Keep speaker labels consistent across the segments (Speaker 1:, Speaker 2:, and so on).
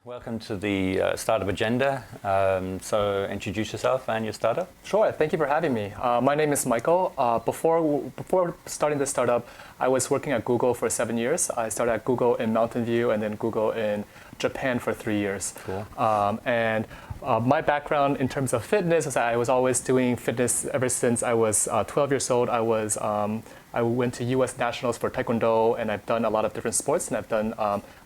Speaker 1: Welcome to the Startup Agenda. So introduce yourself and your startup.
Speaker 2: Sure, thank you for having me. My name is Michael. Before starting this startup, I was working at Google for 7 years. I started at Google in Mountain View and then Google in Japan for 3 years.
Speaker 1: Cool.
Speaker 2: My background in terms of fitness is that I was always doing fitness ever since I was 12 years old. I went to U.S. Nationals for Taekwondo, and I've done a lot of different sports, and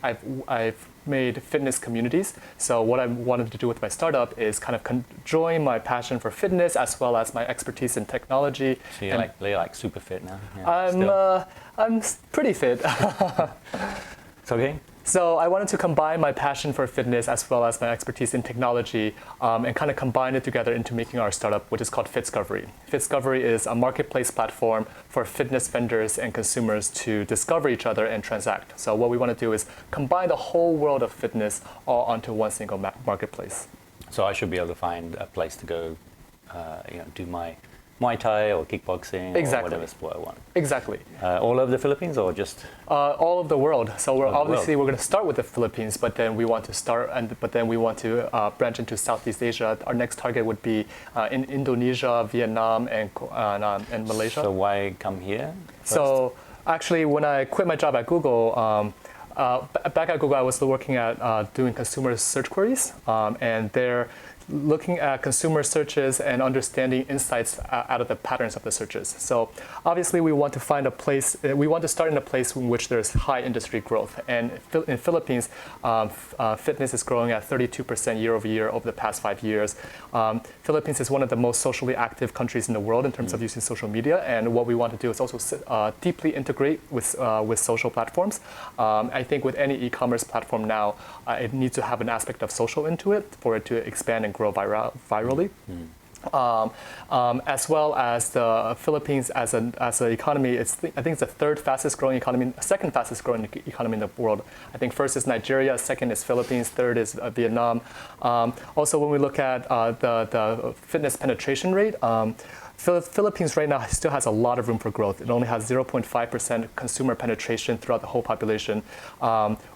Speaker 2: I've made fitness communities. So what I wanted to do with my startup is kind of join my passion for fitness as well as my expertise in technology.
Speaker 1: So you're like super fit now? Yeah,
Speaker 2: I'm pretty fit.
Speaker 1: It's okay.
Speaker 2: So I wanted to combine my passion for fitness as well as my expertise in technology and kind of combine it together into making our startup, which is called Fitscovery. Fitscovery is a marketplace platform for fitness vendors and consumers to discover each other and transact. So what we want to do is combine the whole world of fitness all onto one single marketplace.
Speaker 1: So I should be able to find a place to go, do my Muay Thai or kickboxing or whatever sport I want.
Speaker 2: Exactly.
Speaker 1: All over the Philippines or just?
Speaker 2: All of the world. So we're going to start with the Philippines, but then we want to branch into Southeast Asia. Our next target would be in Indonesia, Vietnam, and Malaysia.
Speaker 1: So why come here first?
Speaker 2: So actually, when I quit my job at Google, back at Google, I was still working at doing consumer search queries, and they're looking at consumer searches and understanding insights out of the patterns of the searches. So obviously we want to find a place, we want to start in a place in which there's high industry growth. And in Philippines, fitness is growing at 32% year over year over the past 5 years. Philippines is one of the most socially active countries in the world in terms of using social media. And what we want to do is also deeply integrate with social platforms. I think with any e-commerce platform now, it needs to have an aspect of social into it for it to expand and grow virally. As well as the Philippines as an economy, I think it's the third fastest growing economy, second fastest growing economy in the world. I think first is Nigeria, second is Philippines, third is Vietnam. Also, when we look at the fitness penetration rate, Philippines right now still has a lot of room for growth. It only has 0.5% consumer penetration throughout the whole population.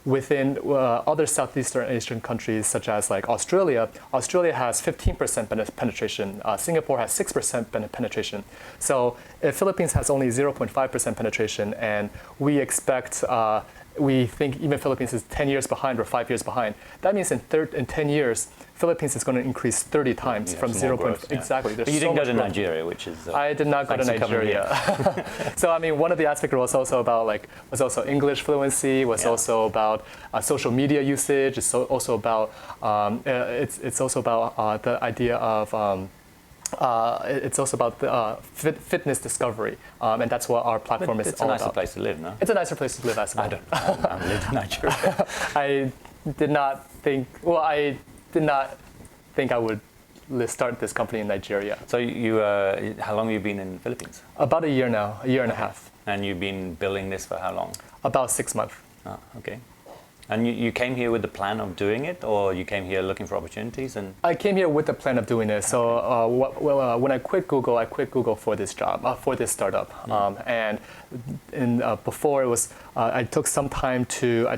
Speaker 2: Within other Southeastern Asian countries, such as like Australia has 15% penetration. Singapore has 6% penetration. So Philippines has only 0.5% penetration, and we think even Philippines is 10 years behind or 5 years behind. That means in 10 years, Philippines is going to increase 30 times from 0. Exactly.
Speaker 1: But you didn't go to Nigeria, which is.
Speaker 2: I did not go to Nigeria. So I mean, one of the aspects was also about was also English fluency. Was also about social media usage. It's also about it's also about the idea of. It's also about the, fitness discovery, and that's what our platform is all about.
Speaker 1: It's a nicer place to live, no?
Speaker 2: It's a nicer place to live as well.
Speaker 1: I haven't lived in Nigeria.
Speaker 2: I did not think I would start this company in Nigeria.
Speaker 1: So how long have you been in the Philippines?
Speaker 2: About a year now, a year and a half.
Speaker 1: And you've been building this for how long?
Speaker 2: About 6 months.
Speaker 1: Oh, okay. And you came here with the plan of doing it, or you came here looking for opportunities? I
Speaker 2: came here with the plan of doing it. So when I quit Google for this job, for this startup. Before it was, I took some time to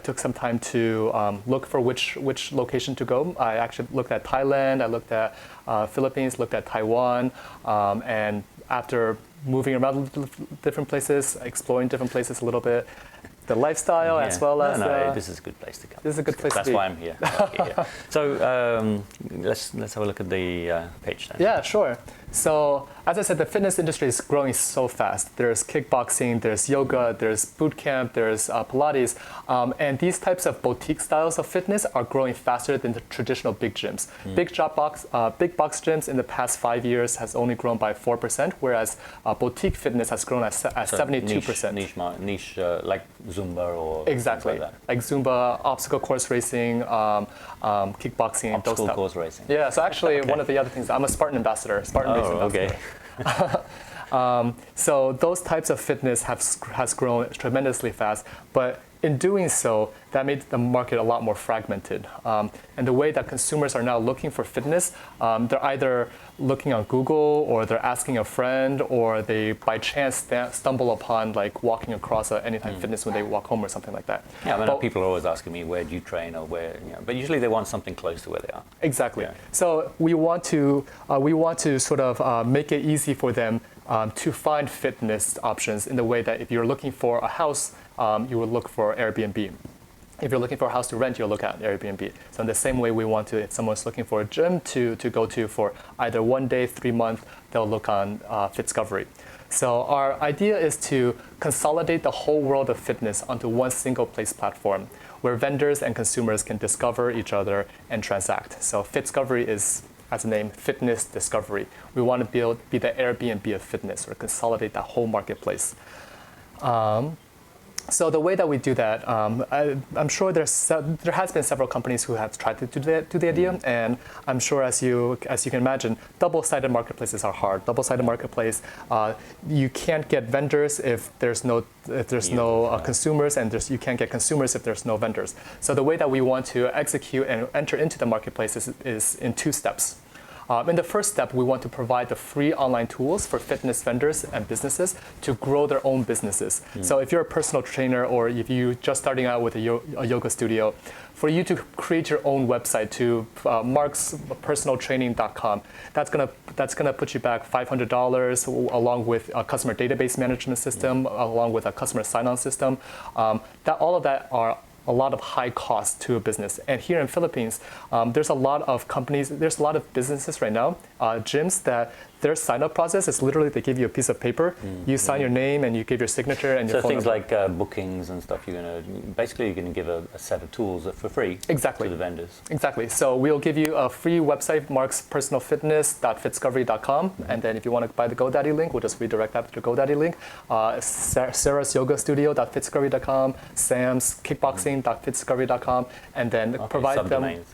Speaker 2: look for which location to go. I actually looked at Thailand, I looked at Philippines, looked at Taiwan, and after moving around different places, exploring different places a little bit, the lifestyle as well as
Speaker 1: this is a good place to come.
Speaker 2: This is a good place to be.
Speaker 1: That's why I'm here. So let's have a look at the page then.
Speaker 2: Yeah, sure. So as I said, the fitness industry is growing so fast. There's kickboxing, there's yoga, there's boot camp, there's Pilates, and these types of boutique styles of fitness are growing faster than the traditional big gyms. Big box gyms in the past 5 years has only grown by 4%, whereas boutique fitness has grown at 72%.
Speaker 1: Niche like Zumba or
Speaker 2: exactly like Zumba, obstacle course racing, kickboxing,
Speaker 1: obstacle course racing.
Speaker 2: Yeah. So actually, one of the other things, I'm a Spartan ambassador.
Speaker 1: Okay.
Speaker 2: So those types of fitness has grown tremendously fast, but in doing so, that made the market a lot more fragmented. And the way that consumers are now looking for fitness, they're either looking on Google, or they're asking a friend, or they by chance stumble upon like walking across Anytime Fitness when they walk home or something like that.
Speaker 1: Yeah, I mean, people are always asking me, where do you train, or where, but usually they want something close to where they are.
Speaker 2: Exactly.
Speaker 1: Yeah.
Speaker 2: So we want to sort of make it easy for them to find fitness options in the way that if you're looking for a house, you would look for Airbnb. If you're looking for a house to rent, you'll look at Airbnb. So in the same way, we want to, if someone's looking for a gym to go to for either 1 day, 3 months, they'll look on Fitscovery. So our idea is to consolidate the whole world of fitness onto one single place platform where vendors and consumers can discover each other and transact. So Fitscovery is, as the name, fitness discovery. We want to be the Airbnb of fitness, or consolidate that whole marketplace. So the way that we do that, I'm sure there has been several companies who have tried to do the idea, and I'm sure as you can imagine, double-sided marketplaces are hard. Double-sided marketplace, you can't get vendors if there's no consumers, and you can't get consumers if there's no vendors. So the way that we want to execute and enter into the marketplace is in 2 steps. In the first step, we want to provide the free online tools for fitness vendors and businesses to grow their own businesses. So if you're a personal trainer, or if you're just starting out with a yoga studio, for you to create your own website to markspersonaltraining.com, that's gonna put you back $500 along with a customer database management system, along with a customer sign-on system. All of that are a lot of high cost to a business. And here in Philippines, there's a lot of companies, there's a lot of businesses right now, gyms, that their sign-up process is literally they give you a piece of paper, you sign your name and you give your signature and your phone number.
Speaker 1: So things like bookings and stuff, you're going to give a set of tools for free to the vendors.
Speaker 2: Exactly. So we'll give you a free website, markspersonalfitness.fitscovery.com, and then if you want to buy the GoDaddy link, we'll just redirect that to the GoDaddy link. Sarah's Yoga Studio.fitscovery.com, Sam's Kickboxing.fitscovery.com, and then provide them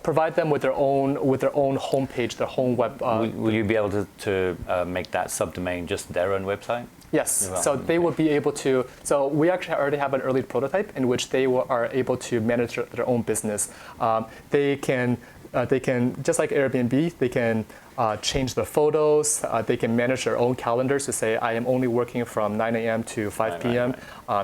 Speaker 2: provide them with their own homepage, their home web.
Speaker 1: Will you be able to make that subdomain just their own website?
Speaker 2: Yes. So they will be able to. So we actually already have an early prototype in which they are able to manage their own business. They can just like Airbnb. They can change their photos. They can manage their own calendars to say, I am only working from 9 a.m. to 5 p.m.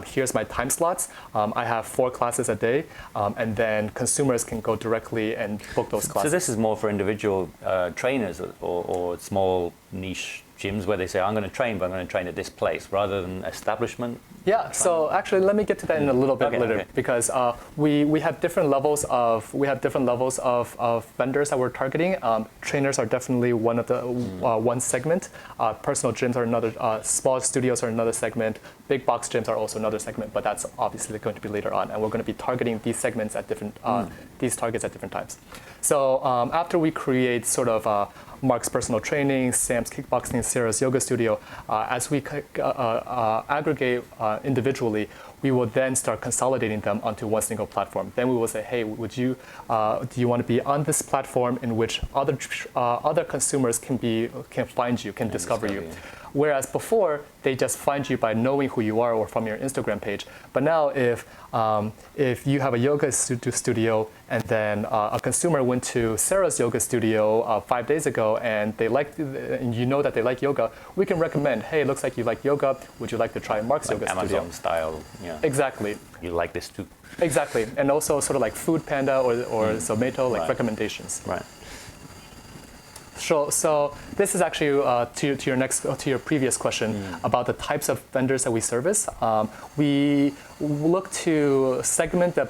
Speaker 2: Here's my time slots. I have 4 classes a day, and then consumers can go directly and book those classes.
Speaker 1: So this is more for individual trainers or small niche gyms where they say, I'm going to train, but I'm going to train at this place, rather than establishment?
Speaker 2: Yeah, so actually, let me get to that in a little bit later, because we have different levels of vendors that we're targeting. Trainers are definitely one of the one segment. Personal gyms are another. Small studios are another segment. Big box gyms are also another segment, but that's obviously going to be later on, and we're going to be targeting these segments at different these targets at different times. So after we create sort of Mark's Personal Training, Sam's Kickboxing, Sarah's Yoga Studio, as we aggregate individually, we will then start consolidating them onto one single platform. Then we will say, hey, do you want to be on this platform in which other consumers can find you, can discover you? Whereas before, they just find you by knowing who you are or from your Instagram page. But now, if you have a yoga studio and then a consumer went to Sarah's yoga studio 5 days ago and and you know that they like yoga, we can recommend, hey, it looks like you like yoga. Would you like to try Mark's yoga studio?
Speaker 1: Amazon style. Yeah.
Speaker 2: Exactly.
Speaker 1: You like this too.
Speaker 2: Exactly, and also sort of like Food Panda or Zomato, like recommendations.
Speaker 1: Right.
Speaker 2: So this is actually to your previous question about the types of vendors that we service. We look to segment the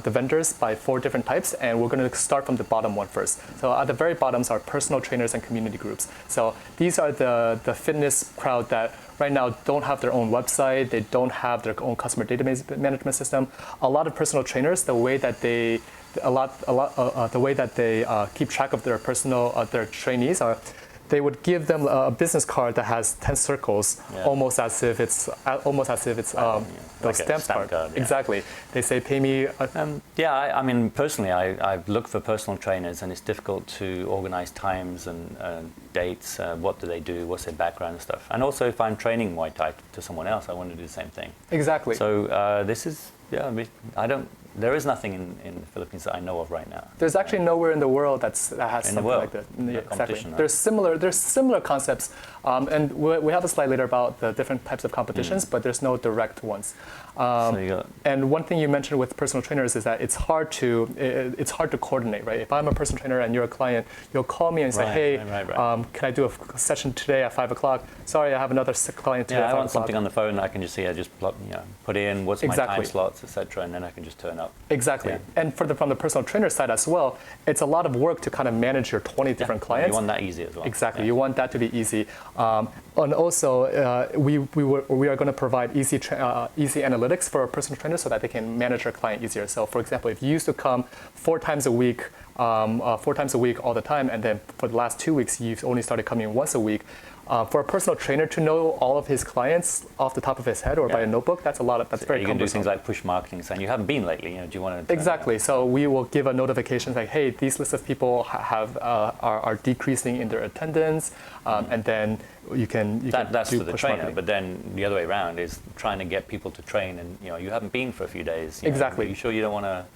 Speaker 2: vendors by 4 different types, and we're going to start from the bottom one first. So at the very bottoms are personal trainers and community groups. So these are the fitness crowd that right now don't have their own website, they don't have their own customer database management system. A lot of personal trainers, the way that they keep track of their trainees are they would give them a business card that has 10 circles, almost as if it's
Speaker 1: like a
Speaker 2: stamp card.
Speaker 1: yeah.
Speaker 2: Exactly. They say, pay me.
Speaker 1: I mean, personally, I've looked for personal trainers, and it's difficult to organize times and dates. What do they do? What's their background and stuff? And also, if I'm training Muay Thai to someone else, I want to do the same thing.
Speaker 2: Exactly.
Speaker 1: So this is, there is nothing in the Philippines that I know of right now.
Speaker 2: There's actually nowhere in the world that has something like that.
Speaker 1: Exactly.
Speaker 2: Right? There's similar concepts, and we have a slide later about the different types of competitions, but there's no direct ones. And one thing you mentioned with personal trainers is that it's hard to coordinate, right? If I'm a personal trainer and you're a client, you'll call me and say, hey, can I do a session today at 5 o'clock? Sorry, I have another client today at 5 o'clock.
Speaker 1: I want something on the phone. I can just put in what's my time slots, etc., and then I can just turn up.
Speaker 2: Exactly. Yeah. And from the personal trainer side as well, it's a lot of work to kind of manage your 20 different clients.
Speaker 1: You want that easy as well.
Speaker 2: Exactly. You want that to be easy. And also, we are going to provide easy analytics for our personal trainers so that they can manage their client easier. So, for example, if you used to come 4 times a week all the time, and then for the last 2 weeks you've only started coming once a week, for a personal trainer to know all of his clients off the top of his head or by a notebook, that's very cumbersome.
Speaker 1: You can do things like push marketing, saying you haven't been lately. Do you want to?
Speaker 2: Exactly. So we will give a notification like, hey, these lists of people are decreasing in their attendance, and then you can
Speaker 1: that's
Speaker 2: do
Speaker 1: for the
Speaker 2: push
Speaker 1: trainer.
Speaker 2: marketing.
Speaker 1: But then the other way around is trying to get people to train, and you haven't been for a few days.
Speaker 2: Exactly.
Speaker 1: Are you sure you don't want to?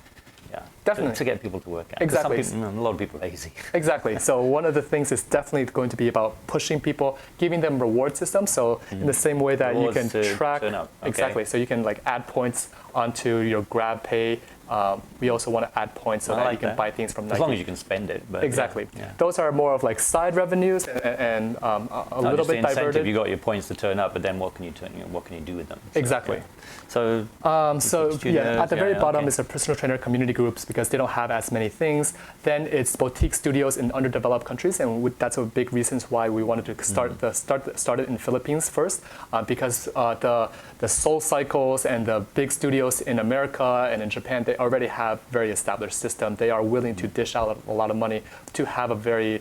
Speaker 2: Definitely.
Speaker 1: To get people to work out.
Speaker 2: Exactly.
Speaker 1: A lot of people are lazy.
Speaker 2: Exactly. So one of the things is definitely going to be about pushing people, giving them reward systems. So in the same way that
Speaker 1: rewards
Speaker 2: you can track.
Speaker 1: Turn up. Okay.
Speaker 2: Exactly. So you can add points onto your Grab Pay. We also want to add points so that you can buy things from Nike.
Speaker 1: As long as you can spend it. But
Speaker 2: exactly. Those are more of side revenues and a little bit diverted.
Speaker 1: You got your points to turn up, but then what can you do with them? So,
Speaker 2: exactly.
Speaker 1: So
Speaker 2: at the very bottom is the personal trainer community groups because they don't have as many things. Then it's boutique studios in underdeveloped countries, and that's a big reason why we wanted to start it in the Philippines first, because the Soul Cycles and the big studios in America and in Japan, they already have very established system. They are willing to dish out a lot of money to have a very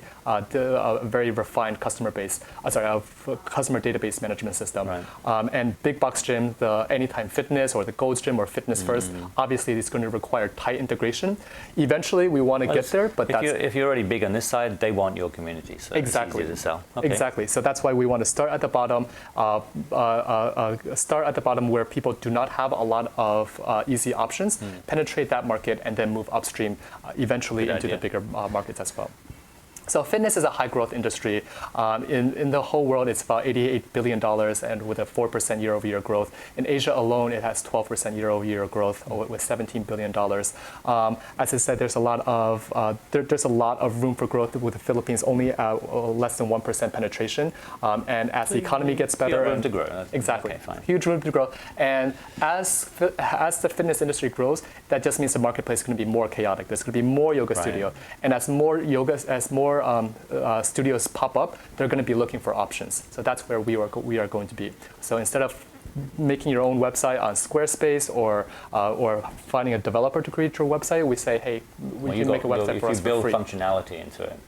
Speaker 2: refined customer database management system.
Speaker 1: Right.
Speaker 2: And big box gym, the Anytime Fitness or the Gold's Gym or Fitness First, obviously it's going to require tight integration. Eventually, we want to get there, but
Speaker 1: if you're already big on this side, they want your community, so
Speaker 2: exactly.
Speaker 1: It's easier to sell. Okay.
Speaker 2: Exactly. So that's why we want to start at the bottom. Start at the bottom where people do not have a lot of easy options. Penetrate that market and then move upstream, eventually into the bigger markets as well. So fitness is a high growth industry. In the whole world, it's about $88 billion and with a 4% year-over-year growth. In Asia alone, it has 12% year-over-year growth with $17 billion. As I said, there's a lot of room for growth with the Philippines only at less than 1% penetration. And as the economy gets better,
Speaker 1: room to grow.
Speaker 2: Exactly,
Speaker 1: okay, fine.
Speaker 2: Huge room to grow. And as the fitness industry grows, that just means the marketplace is going to be more chaotic. There's going to be more yoga studio, and as more studios pop up, they're going to be looking for options. So that's where we are going to be. So instead of making your own website on Squarespace or finding a developer to create your website, we say, hey, we can make a website for us for free.
Speaker 1: If you build functionality into it,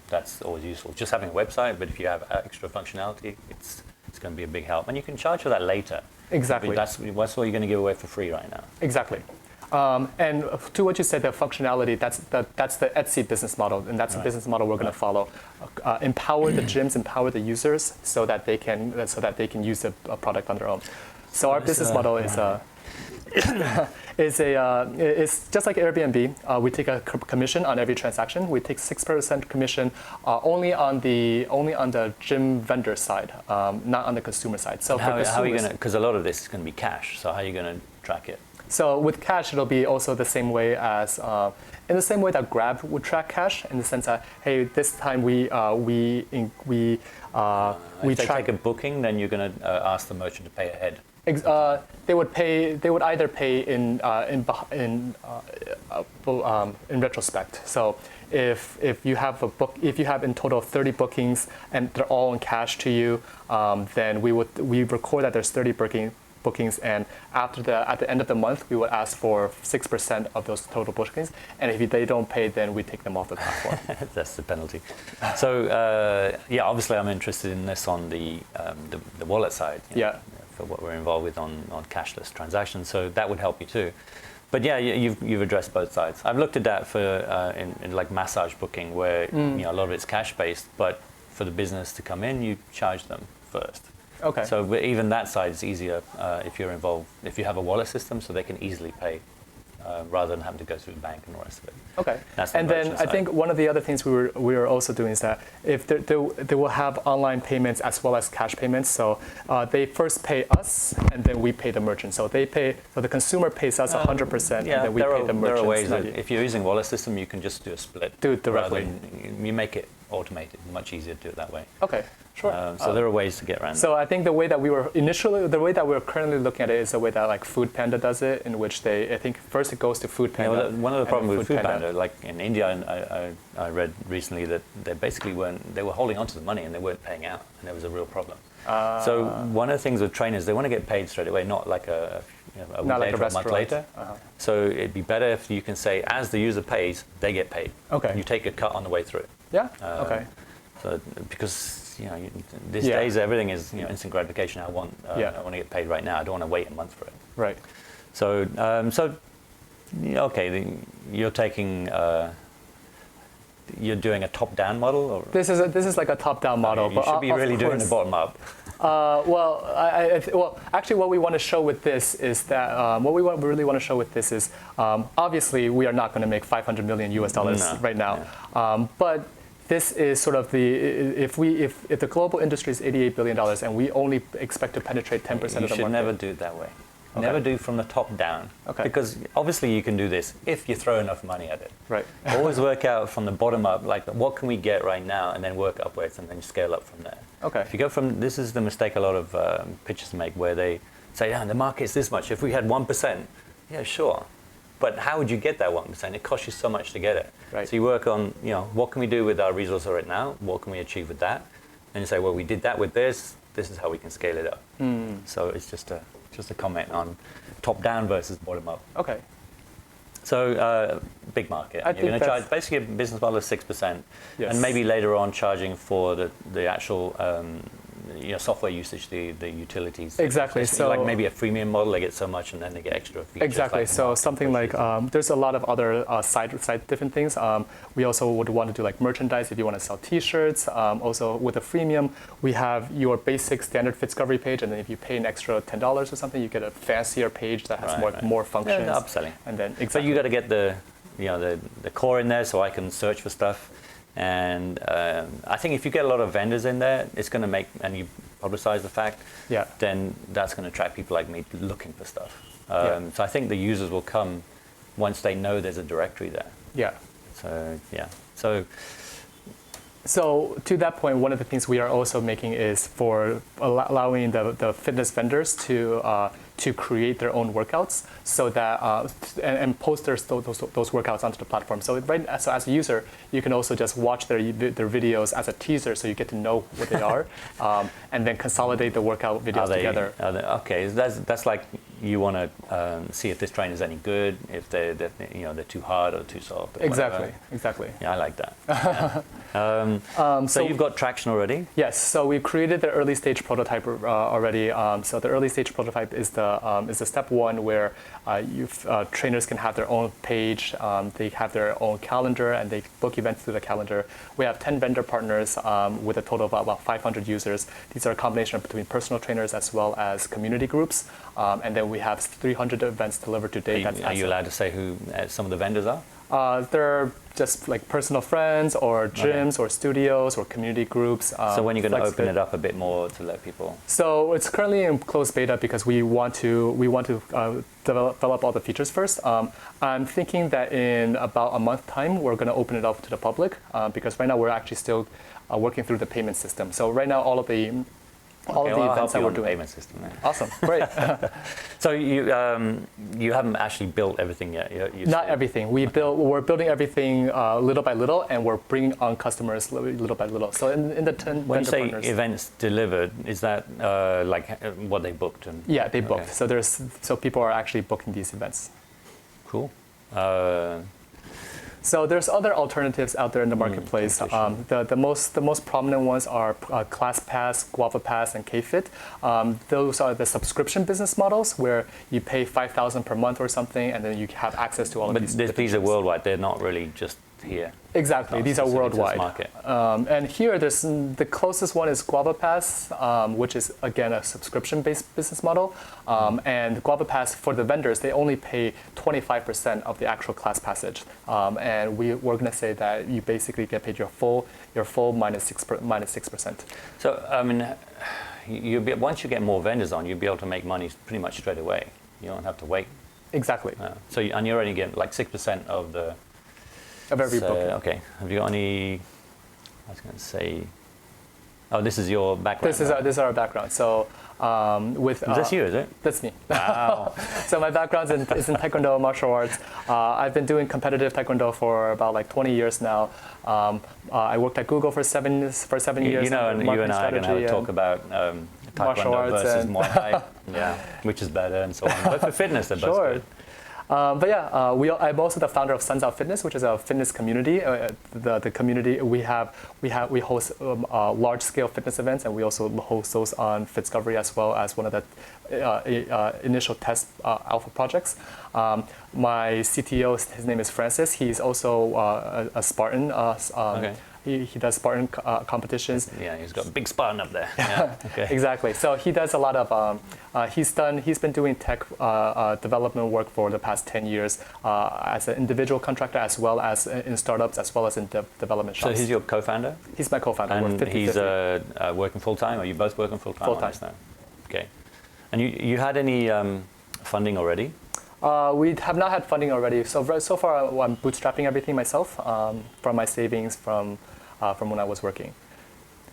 Speaker 1: that's always useful. Just having a website, but if you have extra functionality, it's going to be a big help. And you can charge for that later.
Speaker 2: Exactly.
Speaker 1: That's what you're going to give away for free right now.
Speaker 2: Exactly. And to what you said, the functionality, that's the Etsy business model, and that's the business model we're going to follow. Empower the gyms, empower the users, so that they can use the product on their own. So our business model is it's just like Airbnb. We take a commission on every transaction. We take 6% commission only on the gym vendor side, not on the consumer side. So
Speaker 1: how are you going to? Because a lot of this is going to be cash. So how are you going to track it?
Speaker 2: So with cash, it'll be also the same way as in the same way that Grab would track cash, in the sense that, hey, this time we
Speaker 1: if they take a booking, then you're going to ask the merchant to pay ahead.
Speaker 2: They would either pay in retrospect. So if you have in total 30 bookings and they're all in cash to you, then we record that there's 30 bookings, and at the end of the month, we would ask for 6% of those total bookings, and if they don't pay, then we take them off the platform.
Speaker 1: That's the penalty. So yeah, obviously I'm interested in this on the wallet side.
Speaker 2: Yeah.
Speaker 1: For what we're involved with on cashless transactions, so that would help you too. But yeah, you've addressed both sides. I've looked at that for in like massage booking, where a lot of it's cash based, but for the business to come in, you charge them first.
Speaker 2: Okay.
Speaker 1: So even that side is easier if you're involved, if you have a wallet system, so they can easily pay rather than having to go through the bank and the rest of it.
Speaker 2: Okay.
Speaker 1: That's the
Speaker 2: and then
Speaker 1: merchant
Speaker 2: I
Speaker 1: side.
Speaker 2: think one of the other things we were also doing is that if they will have online payments as well as cash payments. So they first pay us, and then we pay the merchant. So the consumer pays us 100%, and then we pay the merchant.
Speaker 1: There are ways that if you're using wallet system, you can just do a split.
Speaker 2: Do it directly.
Speaker 1: You make it automated, much easier to do it that way.
Speaker 2: Okay. Sure.
Speaker 1: So there are ways to get around.
Speaker 2: So I think the way that we're currently looking at it is the way that like Food Panda does it, in which I think first it goes to Food Panda.
Speaker 1: Yeah, well, one of the problems with Food Panda, like in India, I read recently that they were holding on to the money and they weren't paying out, and there was a real problem. So one of the things with trainers, they want to get paid straight away, not like a week later or a month later. So it'd be better if you can say, as the user pays, they get paid.
Speaker 2: Okay.
Speaker 1: You take a cut on the way through.
Speaker 2: Yeah. Okay.
Speaker 1: So because these days everything is instant gratification. I want to get paid right now. I don't want to wait a month for it.
Speaker 2: Right.
Speaker 1: So okay, you're taking. You're doing a top-down model, or
Speaker 2: this is like a top-down model.
Speaker 1: You should be really doing the bottom-up.
Speaker 2: Well, actually, what we want to show with this is that really want to show with this is obviously we are not going to make $500 million right now, but this is sort of if the global industry is $88 billion and we only expect to penetrate 10% of the market.
Speaker 1: You should never do it that way. Okay. Never do from the top down.
Speaker 2: Okay.
Speaker 1: Because obviously you can do this if you throw enough money at it.
Speaker 2: Right.
Speaker 1: Always work out from the bottom up, like what can we get right now, and then work upwards and then scale up from there.
Speaker 2: Okay.
Speaker 1: If you go from, this is the mistake a lot of pitchers make, where they say, the market's this much. If we had 1%, yeah, sure. But how would you get that 1%? It costs you so much to get it.
Speaker 2: Right.
Speaker 1: So you work on, what can we do with our resources right now? What can we achieve with that? And you say, well, we did that with this. This is how we can scale it up. So it's just a comment on top down versus bottom up.
Speaker 2: Okay.
Speaker 1: So big market. You're going to charge basically a business model of 6%, and maybe later on charging for the actual software usage, the utilities.
Speaker 2: Exactly. So
Speaker 1: like maybe a freemium model, they get so much, and then they get extra features.
Speaker 2: Exactly.
Speaker 1: Like
Speaker 2: so something like there's a lot of other side different things. We also would want to do like merchandise if you want to sell T-shirts. Also with a freemium, we have your basic standard Fitscovery page, and then if you pay an extra $10 or something, you get a fancier page that has more functions.
Speaker 1: Yeah, upselling.
Speaker 2: And then
Speaker 1: So you got to get the core in there, so I can search for stuff. And I think if you get a lot of vendors in there, it's going to make, and you publicize the fact, then that's going to attract people like me looking for stuff. So I think the users will come once they know there's a directory there.
Speaker 2: Yeah.
Speaker 1: So, yeah.
Speaker 2: So to that point, one of the things we are also making is for allowing the fitness vendors to create their own workouts, so that and post those workouts onto the platform. So so as a user, you can also just watch their videos as a teaser, so you get to know what they are, and then consolidate the workout videos together.
Speaker 1: Okay, that's like you want to see if this trainer is any good, if they're too hard or too soft. Or
Speaker 2: exactly.
Speaker 1: whatever.
Speaker 2: Exactly.
Speaker 1: Yeah, I like that. So you've got traction already?
Speaker 2: Yes. So we created the early stage prototype already. So the early stage prototype is the step one, where trainers can have their own page, they have their own calendar, and they book events through the calendar. We have 10 vendor partners with a total of about 500 users. These are a combination between personal trainers as well as community groups. And then we have 300 events delivered to date.
Speaker 1: Are you allowed to say who some of the vendors are?
Speaker 2: They're just like personal friends or gyms or studios or community groups.
Speaker 1: So when you're going to open it up a bit more to let people?
Speaker 2: So it's currently in closed beta because we want to develop all the features first. I'm thinking that in about a month time, we're going to open it up to the public because right now we're actually still working through the payment system. So right now all of the all of the
Speaker 1: I'll
Speaker 2: events
Speaker 1: help
Speaker 2: that
Speaker 1: you
Speaker 2: we're
Speaker 1: on the
Speaker 2: doing.
Speaker 1: payment system then.
Speaker 2: Awesome, great.
Speaker 1: So you haven't actually built everything yet.
Speaker 2: Not everything. We're building everything little by little, and we're bringing on customers little by little. So in the 10
Speaker 1: When you
Speaker 2: vendor
Speaker 1: say
Speaker 2: partners,
Speaker 1: events delivered, is that like what they booked?
Speaker 2: yeah, they booked.
Speaker 1: Okay.
Speaker 2: So people are actually booking these events.
Speaker 1: Cool.
Speaker 2: So there's other alternatives out there in the marketplace. The most prominent ones are ClassPass, GuavaPass, and KFit. Those are the subscription business models where you pay $5,000 per month or something, and then you have access to all of these.
Speaker 1: But these are worldwide. They're not really just here.
Speaker 2: Exactly, these are worldwide.
Speaker 1: Market.
Speaker 2: And here, the closest one is GuavaPass, which is again a subscription-based business model. And GuavaPass for the vendors, they only pay 25% of the actual class passage. And we're going to say that you basically get paid your full minus 6%.
Speaker 1: So I mean, once you get more vendors on, you'll be able to make money pretty much straight away. You don't have to wait.
Speaker 2: Exactly.
Speaker 1: And you're only getting like 6% of the.
Speaker 2: Of every booking.
Speaker 1: Okay. Have you got any? I was going to say. Oh, this is your background.
Speaker 2: This is our background. So with.
Speaker 1: Is this you? Is it?
Speaker 2: That's me.
Speaker 1: Wow.
Speaker 2: So my background is in Taekwondo, martial arts. I've been doing competitive Taekwondo for about like 20 years now. I worked at Google for 7 years.
Speaker 1: You know, and you and I are going to have a talk about Taekwondo versus Muay Thai. Yeah, which is better and so on. But for fitness, they're both good.
Speaker 2: But yeah, I'm also the founder of Suns Out Fitness, which is a fitness community. The community we host large-scale fitness events, and we also host those on Fitscovery as well as one of the initial test alpha projects. My CTO, his name is Francis. He's also a Spartan.
Speaker 1: Okay.
Speaker 2: He does Spartan competitions.
Speaker 1: Yeah, he's got a big Spartan up there. Yeah, okay.
Speaker 2: Exactly. So he does a lot of. He's been doing tech development work for the past 10 years as an individual contractor, as well as in startups, as well as in development shops.
Speaker 1: So he's your co-founder?
Speaker 2: He's my co-founder.
Speaker 1: And he's working full time. Are you both working full time?
Speaker 2: Full time.
Speaker 1: Okay. And you had any funding already?
Speaker 2: We have not had funding already. So far, I'm bootstrapping everything myself from my savings from when I was working.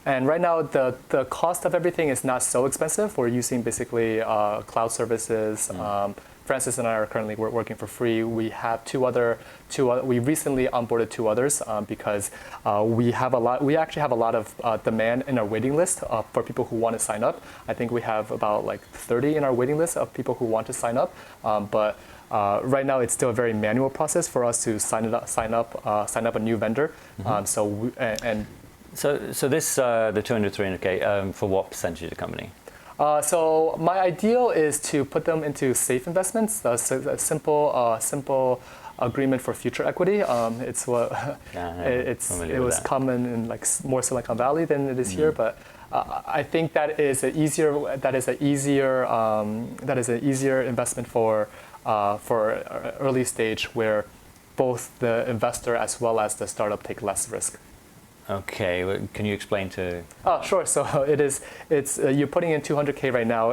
Speaker 2: And right now, the cost of everything is not so expensive. We're using basically cloud services. Francis and I are currently working for free. We have we recently onboarded 2 others because we actually have a lot of demand in our waiting list for people who want to sign up. I think we have about like 30 in our waiting list of people who want to sign up. But right now, it's still a very manual process for us to sign up a new vendor.
Speaker 1: So this the 200, 300K for what percentage of the company?
Speaker 2: So my ideal is to put them into safe investments, a simple agreement for future equity. It's what it was common in like more Silicon Valley than it is here, but I think that is an easier investment for early stage where both the investor as well as the startup take less risk.
Speaker 1: Okay, well, can you explain to?
Speaker 2: Oh, sure. So it's you're putting in 200K right now,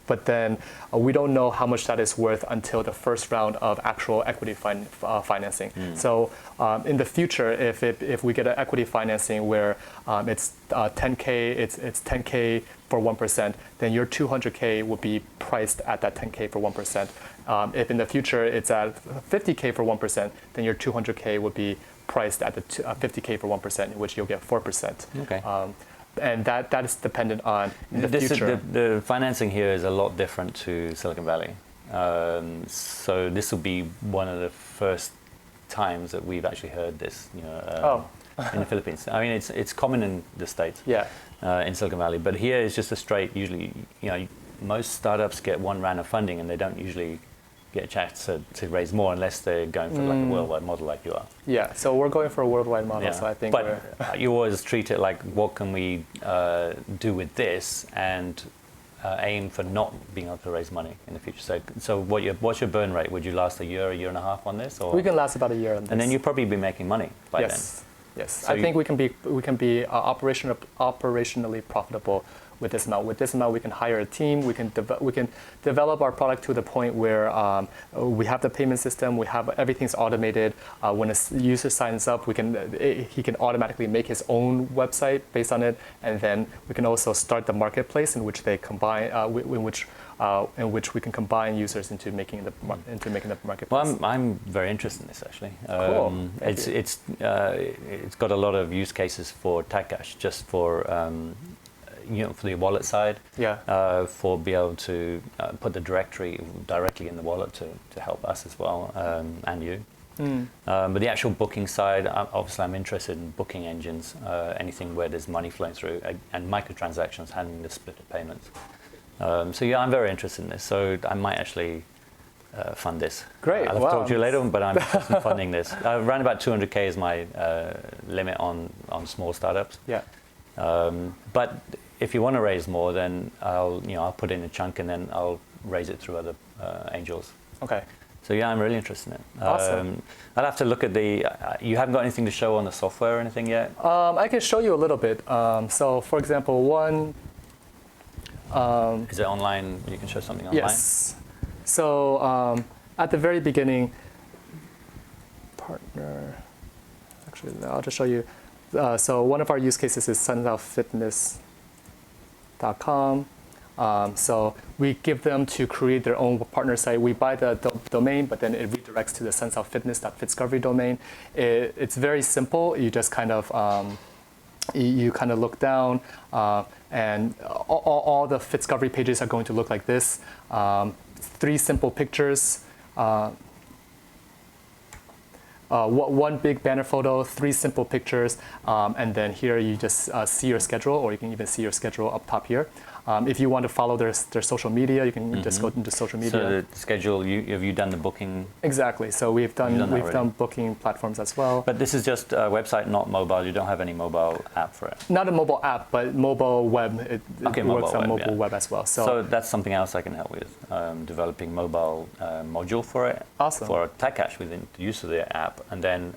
Speaker 2: but then we don't know how much that is worth until the first round of actual equity financing. So in the future, if we get an equity financing where it's 10K, it's 10K for 1%, then your 200K will be priced at that 10K for 1%. If in the future it's at 50K for 1%, then your 200K would be priced at the 50K for 1%, in which you'll get 4%.
Speaker 1: Okay.
Speaker 2: And that is dependent on the future.
Speaker 1: The financing here is a lot different to Silicon Valley. So this will be one of the first times that we've actually heard this. In the Philippines. I mean, it's common in the States.
Speaker 2: Yeah.
Speaker 1: In Silicon Valley, but here it's just a straight. Usually, most startups get one round of funding, and they don't usually get a chance to raise more unless they're going for like a worldwide model like you are.
Speaker 2: Yeah, so we're going for a worldwide model.
Speaker 1: Yeah.
Speaker 2: So I think.
Speaker 1: But you always treat it like, what can we do with this, and aim for not being able to raise money in the future. So what's your burn rate? Would you last a year and a half on this, or?
Speaker 2: We can last about a year on this.
Speaker 1: And then you'll probably be making money by then.
Speaker 2: Yes.
Speaker 1: So
Speaker 2: I think we can be operationally profitable with this amount. With this amount, we can hire a team. We can develop our product to the point where we have the payment system. We have everything's automated. When a user signs up, he can automatically make his own website based on it, and then we can also start the marketplace in which they combine, in which we can combine users into making the marketplace.
Speaker 1: Well, I'm very interested in this actually.
Speaker 2: Cool.
Speaker 1: It's got a lot of use cases for Takash, just for for the wallet side.
Speaker 2: Yeah.
Speaker 1: For be able to put the directory directly in the wallet to help us as well, and you. But the actual booking side, obviously I'm interested in booking engines, anything where there's money flowing through, and microtransactions handling the split of payments. So yeah, I'm very interested in this. So I might actually fund this.
Speaker 2: Great.
Speaker 1: I'll have to talk to you later, but I'm interested in funding this. Around about 200K is my limit on small startups.
Speaker 2: Yeah.
Speaker 1: But if you want to raise more, then I'll put in a chunk and then I'll raise it through other angels.
Speaker 2: Okay.
Speaker 1: So yeah, I'm really interested in it.
Speaker 2: Awesome.
Speaker 1: I'll have to look at the. You haven't got anything to show on the software or anything yet?
Speaker 2: I can show you a little bit. So for example, one.
Speaker 1: Is it online? You can show something online?
Speaker 2: Yes. So at the very beginning, partner. Actually, I'll just show you. So one of our use cases is sunsoutfitness.com. So we give them to create their own partner site. We buy the domain, but then it redirects to the sunsoutfitness.fitscovery domain. It's very simple. You just kind of you kind of look down, and all the Fitscovery pages are going to look like this. 3 simple pictures. One big banner photo, 3 simple pictures, and then here you just see your schedule, or you can even see your schedule up top here. If you want to follow their social media, you can just go into social media.
Speaker 1: So the schedule, have you done the booking?
Speaker 2: Exactly. So we've done booking platforms as well.
Speaker 1: But this is just a website, not mobile. You don't have any mobile app for it.
Speaker 2: Not a mobile app, but mobile web. It works on mobile web as well.
Speaker 1: So that's something else I can help with, developing mobile module for it.
Speaker 2: Awesome.
Speaker 1: For Takash within the use of the app, and then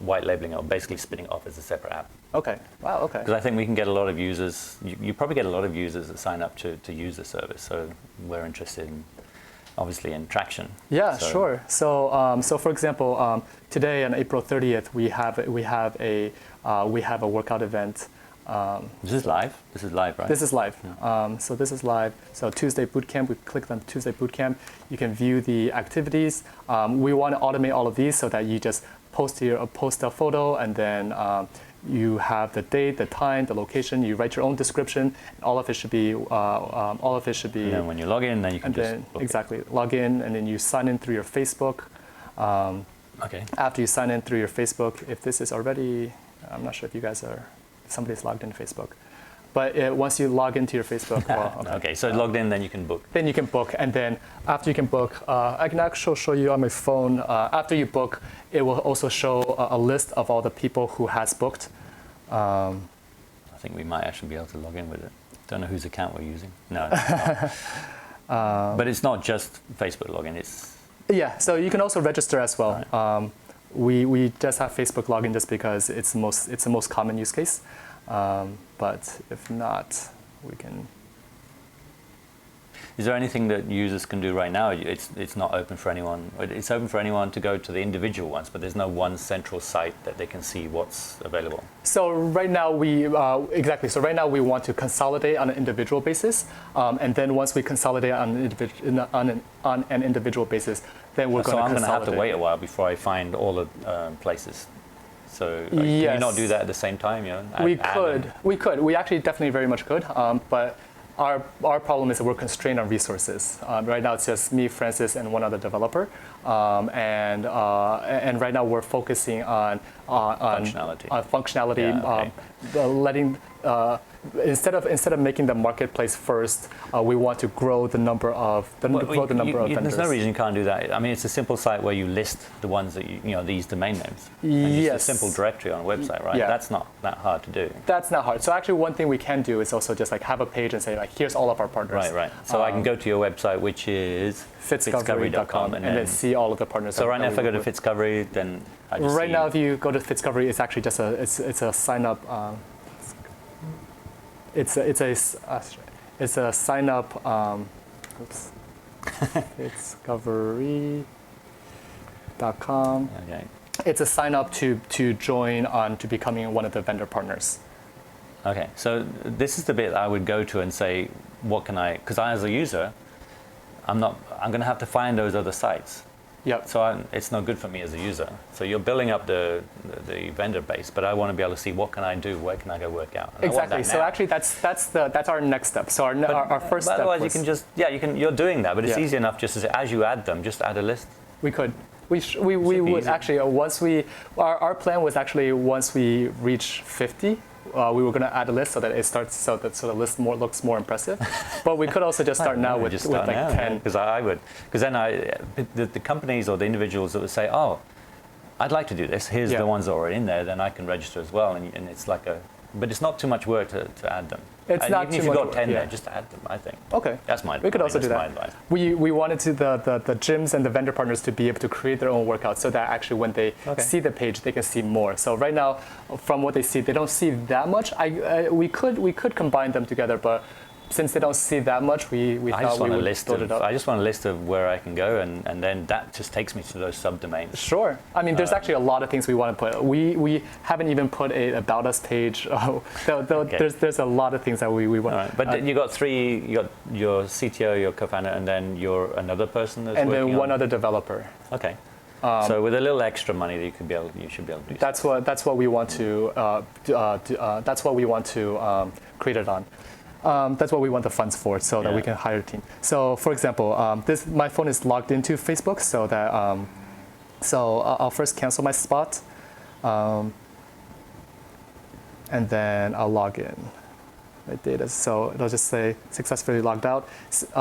Speaker 1: white labeling it, basically spinning it off as a separate app.
Speaker 2: Okay. Wow. Okay.
Speaker 1: Because I think we can get a lot of users. You probably get a lot of users that sign up to use the service. So we're interested in, obviously, in traction.
Speaker 2: Yeah, sure. So for example, today on April 30th, we have a workout event.
Speaker 1: This is live. This is live, right?
Speaker 2: This is live. Yeah. So this is live. So Tuesday Bootcamp. We clicked on Tuesday Bootcamp. You can view the activities. We want to automate all of these so that you just post a photo, and then you have the date, the time, the location. You write your own description. And all of it should be. And
Speaker 1: then when you log in, then you can
Speaker 2: log in, and then you sign in through your Facebook.
Speaker 1: Okay.
Speaker 2: After you sign in through your Facebook, if this is already, I'm not sure if you guys are. Somebody's logged into Facebook. But once you log into your Facebook,
Speaker 1: okay, so logged in, then you can book.
Speaker 2: Then you can book, and then after you can book, I can actually show you on my phone. After you book, it will also show a list of all the people who has booked.
Speaker 1: I think we might actually be able to log in with it. Don't know whose account we're using. No. But it's not just Facebook login. It's
Speaker 2: so you can also register as well.
Speaker 1: Right.
Speaker 2: We just have Facebook login just because it's the most common use case. But if not, we can.
Speaker 1: Is there anything that users can do right now? It's not open for anyone. It's open for anyone to go to the individual ones, but there's no one central site that they can see what's available.
Speaker 2: So right now exactly. So right now we want to consolidate on an individual basis, and then once we consolidate on an individual basis, then we're going to consolidate. So I'm going to have to
Speaker 1: wait a while before I find all the places. So can you not do that at the same time?
Speaker 2: We could. We actually definitely very much could. But our problem is that we're constrained on resources. Right now it's just me, Francis, and one other developer. And right now we're focusing on functionality. Letting instead of making the marketplace first, we want to grow the number of vendors.
Speaker 1: There's no reason you can't do that. I mean, it's a simple site where you list the ones that these domain names.
Speaker 2: Yes.
Speaker 1: It's a simple directory on a website, right?
Speaker 2: Yeah.
Speaker 1: That's not that hard to do.
Speaker 2: That's not hard. So actually, one thing we can do is also just have a page and say here's all of our partners.
Speaker 1: Right. So I can go to your website, which is
Speaker 2: Fitscovery.com, and then see all of the partners.
Speaker 1: So right now, if I go to Fitscovery, then I just
Speaker 2: right now, if you go to Fitscovery, it's actually just a sign up. It's a sign up. Fitscovery.com.
Speaker 1: Okay.
Speaker 2: It's a sign up to join on to becoming one of the vendor partners.
Speaker 1: Okay, so this is the bit I would go to and say, what can I? Because I, as a user, I'm going to have to find those other sites.
Speaker 2: Yep.
Speaker 1: So it's not good for me as a user. So you're building up the vendor base, but I want to be able to see what can I do, where can I go work out. And
Speaker 2: exactly. So actually, that's our next step. So our first step.
Speaker 1: Otherwise, you can just you're doing that, but it's easy enough just as you add them, just add a list.
Speaker 2: We could. We would actually our plan was actually once we reach 50. We were going to add a list so that it starts so the list looks more impressive. But we could also just start now with like 10.
Speaker 1: Because then the companies or the individuals that would say, oh, I'd like to do this. Here's the ones that are already in there. Then I can register as well. And it's like but it's not too much work to add them.
Speaker 2: It's not
Speaker 1: even
Speaker 2: too
Speaker 1: if you've
Speaker 2: much
Speaker 1: got 10
Speaker 2: work,
Speaker 1: there, just add them, I think.
Speaker 2: Okay.
Speaker 1: That's my
Speaker 2: We could also do that.
Speaker 1: Advice.
Speaker 2: We wanted to the gyms and the vendor partners to be able to create their own workouts so that actually when they see the page, they can see more. So right now, from what they see, they don't see that much. We could combine them together, but since they don't see that much, we thought we would build it up.
Speaker 1: I just want a list of where I can go, and then that just takes me to those subdomains.
Speaker 2: Sure. I mean, there's actually a lot of things we want to put. We haven't even put a about us page. There's a lot of things that we want.
Speaker 1: Right. But you got three. You got your CTO, your co-founder, and then you're another person that's
Speaker 2: and
Speaker 1: working
Speaker 2: then one other developer.
Speaker 1: Okay. So with a little extra money, you should be able to do.
Speaker 2: That's what we want to. That's what we want to create it on. That's what we want the funds for, so that we can hire a team. So, for example, my phone is logged into Facebook, so that I'll first cancel my spot, and then I'll log in my data. So it'll just say successfully logged out.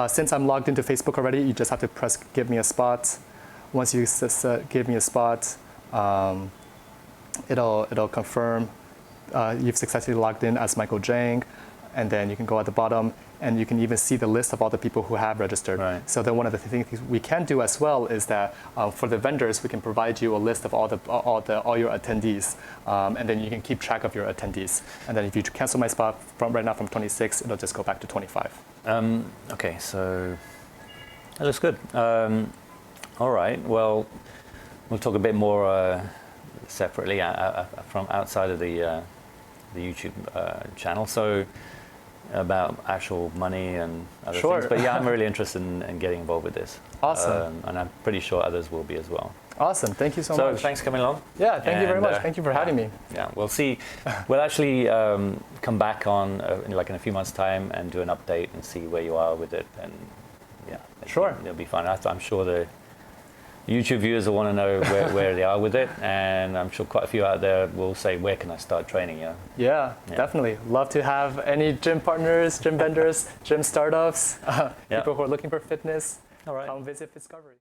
Speaker 2: Since I'm logged into Facebook already, you just have to press give me a spot. Once you give me a spot, it'll confirm you've successfully logged in as Michael Zhang. And then you can go at the bottom, and you can even see the list of all the people who have registered.
Speaker 1: Right.
Speaker 2: So then one of the things we can do as well is that for the vendors, we can provide you a list of all your attendees, and then you can keep track of your attendees. And then if you cancel my spot from 26, it'll just go back to 25.
Speaker 1: Okay, so that looks good. All right. Well, we'll talk a bit more separately from outside of the YouTube channel. So. About actual money and other things. But yeah, I'm really interested in getting involved with this.
Speaker 2: Awesome.
Speaker 1: And I'm pretty sure others will be as well.
Speaker 2: Awesome. Thank you so much.
Speaker 1: So thanks for coming along.
Speaker 2: Yeah, thank you very much. Thank you for having me.
Speaker 1: Yeah, we'll see. We'll actually come back on in a few months' time and do an update and see where you are with it. And yeah, it'll be fun. I'm sure the YouTube viewers will want to know where they are with it, and I'm sure quite a few out there will say, where can I start training?
Speaker 2: Yeah, definitely. Love to have any gym partners, gym vendors, gym startups, people who are looking for fitness.
Speaker 1: All right.
Speaker 2: Come visit Fitscovery.